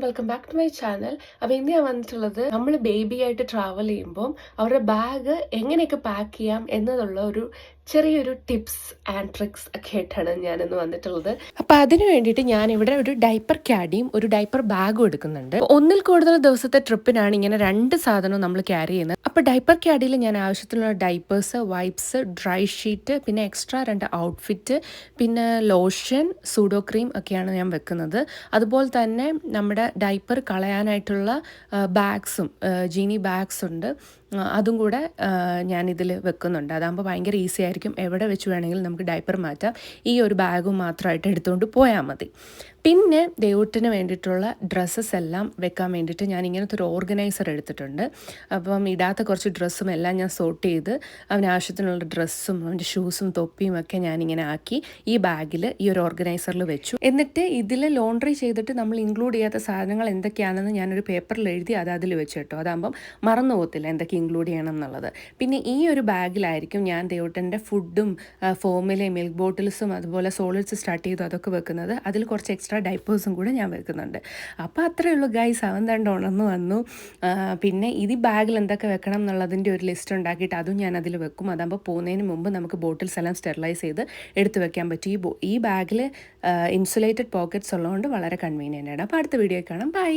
Welcome back to my channel. അപ്പോൾ ഇന്ന് ഞാൻ വന്നിട്ടുള്ളത് നമ്മൾ ബേബി ആയിട്ട് ട്രാവൽ ചെയ്യുമ്പോൾ അവരുടെ ബാഗ് എങ്ങനെയൊക്കെ പാക്ക് ചെയ്യാം എന്നതുള്ള ഒരു ചെറിയൊരു ടിപ്സ് ആൻഡ് ട്രിക്സ് ഒക്കെ ആയിട്ടാണ് ഞാനിന്ന് വന്നിട്ടുള്ളത്. അപ്പോൾ അതിന് വേണ്ടിയിട്ട് ഞാൻ ഇവിടെ ഒരു ഡൈപ്പർ ക്യാഡിയും ഒരു ഡൈപ്പർ ബാഗും എടുക്കുന്നുണ്ട്. ഒന്നിൽ കൂടുതൽ ദിവസത്തെ ട്രിപ്പിനാണ് ഇങ്ങനെ രണ്ട് സാധനവും നമ്മൾ ക്യാരി ചെയ്യുന്നത്. അപ്പോൾ ഡൈപ്പർ ക്യാഡിയിൽ ഞാൻ ആവശ്യത്തിനുള്ള ഡൈപ്പേഴ്സ്, വൈപ്സ്, ഡ്രൈ ഷീറ്റ്, പിന്നെ എക്സ്ട്രാ 2 ഔട്ട്ഫിറ്റ്, പിന്നെ ലോഷൻ, സൂഡോ ക്രീം ഒക്കെയാണ് ഞാൻ വെക്കുന്നത്. അതുപോലെ തന്നെ നമ്മുടെ ഡൈപ്പർ കളയാനായിട്ടുള്ള ബാഗ്സും, ജീനി ബാഗ്സ് ഉണ്ട്, അതും കൂടെ ഞാനിതിൽ വെക്കുന്നുണ്ട്. അതാകുമ്പോൾ ഭയങ്കര ഈസി ആയിരിക്കും, എവിടെ വെച്ച് വേണമെങ്കിലും നമുക്ക് ഡൈപ്പർ മാറ്റാം. ഈ ഒരു ബാഗും മാത്രമായിട്ട് എടുത്തുകൊണ്ട് പോയാൽ മതി. പിന്നെ ദേവൂട്ടിന് വേണ്ടിയിട്ടുള്ള ഡ്രസ്സസ് എല്ലാം വെക്കാൻ വേണ്ടിയിട്ട് ഞാൻ ഇങ്ങനത്തെ ഒരു ഓർഗനൈസർ എടുത്തിട്ടുണ്ട്. അപ്പം ഇടാത്ത കുറച്ച് ഡ്രസ്സും എല്ലാം ഞാൻ സോർട്ട് ചെയ്ത് അവന് ആവശ്യത്തിനുള്ള ഡ്രസ്സും അവൻ്റെ ഷൂസും തൊപ്പിയും ഒക്കെ ഞാനിങ്ങനെ ആക്കി ഈ ബാഗിൽ ഈ ഒരു ഓർഗനൈസറിൽ വെച്ചു. എന്നിട്ട് ഇതിൽ ലോണ്ട്രി ചെയ്തിട്ട് നമ്മൾ ഇൻക്ലൂഡ് ചെയ്യാത്ത സാധനങ്ങൾ എന്തൊക്കെയാണെന്ന് ഞാനൊരു പേപ്പറിൽ എഴുതി അത് അതിൽ വെച്ച് കേട്ടോ. അതാകുമ്പം മറന്നു പോകത്തില്ല എന്തൊക്കെ ഇൻക്ലൂഡ് ചെയ്യണം എന്നുള്ളത്. പിന്നെ ഈ ഒരു ബാഗിലായിരിക്കും ഞാൻ ദേവൂട്ടൻ്റെ ഫുഡും ഫോമിലെ മിൽക്ക് ബോട്ടിൽസും അതുപോലെ സോളിഡ്സ് സ്റ്റാർട്ട് ചെയ്തു അതൊക്കെ വെക്കുന്നത്. അതിൽ കുറച്ച് എക്സ്ട്രാ ഡൈപ്പേഴ്സും കൂടെ ഞാൻ വെക്കുന്നുണ്ട്. അപ്പോൾ അത്രയേ ഉള്ളൂ ഗൈസ്. അവൻ തണ്ട് ഉണർന്നു വന്നു. പിന്നെ ഇത് ബാഗിൽ എന്തൊക്കെ വെക്കണം എന്നുള്ളതിൻ്റെ ഒരു ലിസ്റ്റ് ഉണ്ടാക്കിയിട്ട് അതും ഞാൻ അതിൽ വെക്കും. അതാകുമ്പോൾ പോകുന്നതിന് മുമ്പ് നമുക്ക് ബോട്ടിൽസ് എല്ലാം സ്റ്റെറിലൈസ് ചെയ്ത് എടുത്ത് വെക്കാൻ പറ്റും. ഈ ബാഗിൽ ഇൻസുലേറ്റഡ് പോക്കറ്റ്സ് ഉള്ളതുകൊണ്ട് വളരെ കൺവീനിയൻ്റ് ആണ്. അപ്പോൾ അടുത്ത വീഡിയോ കാണാം. ബൈ.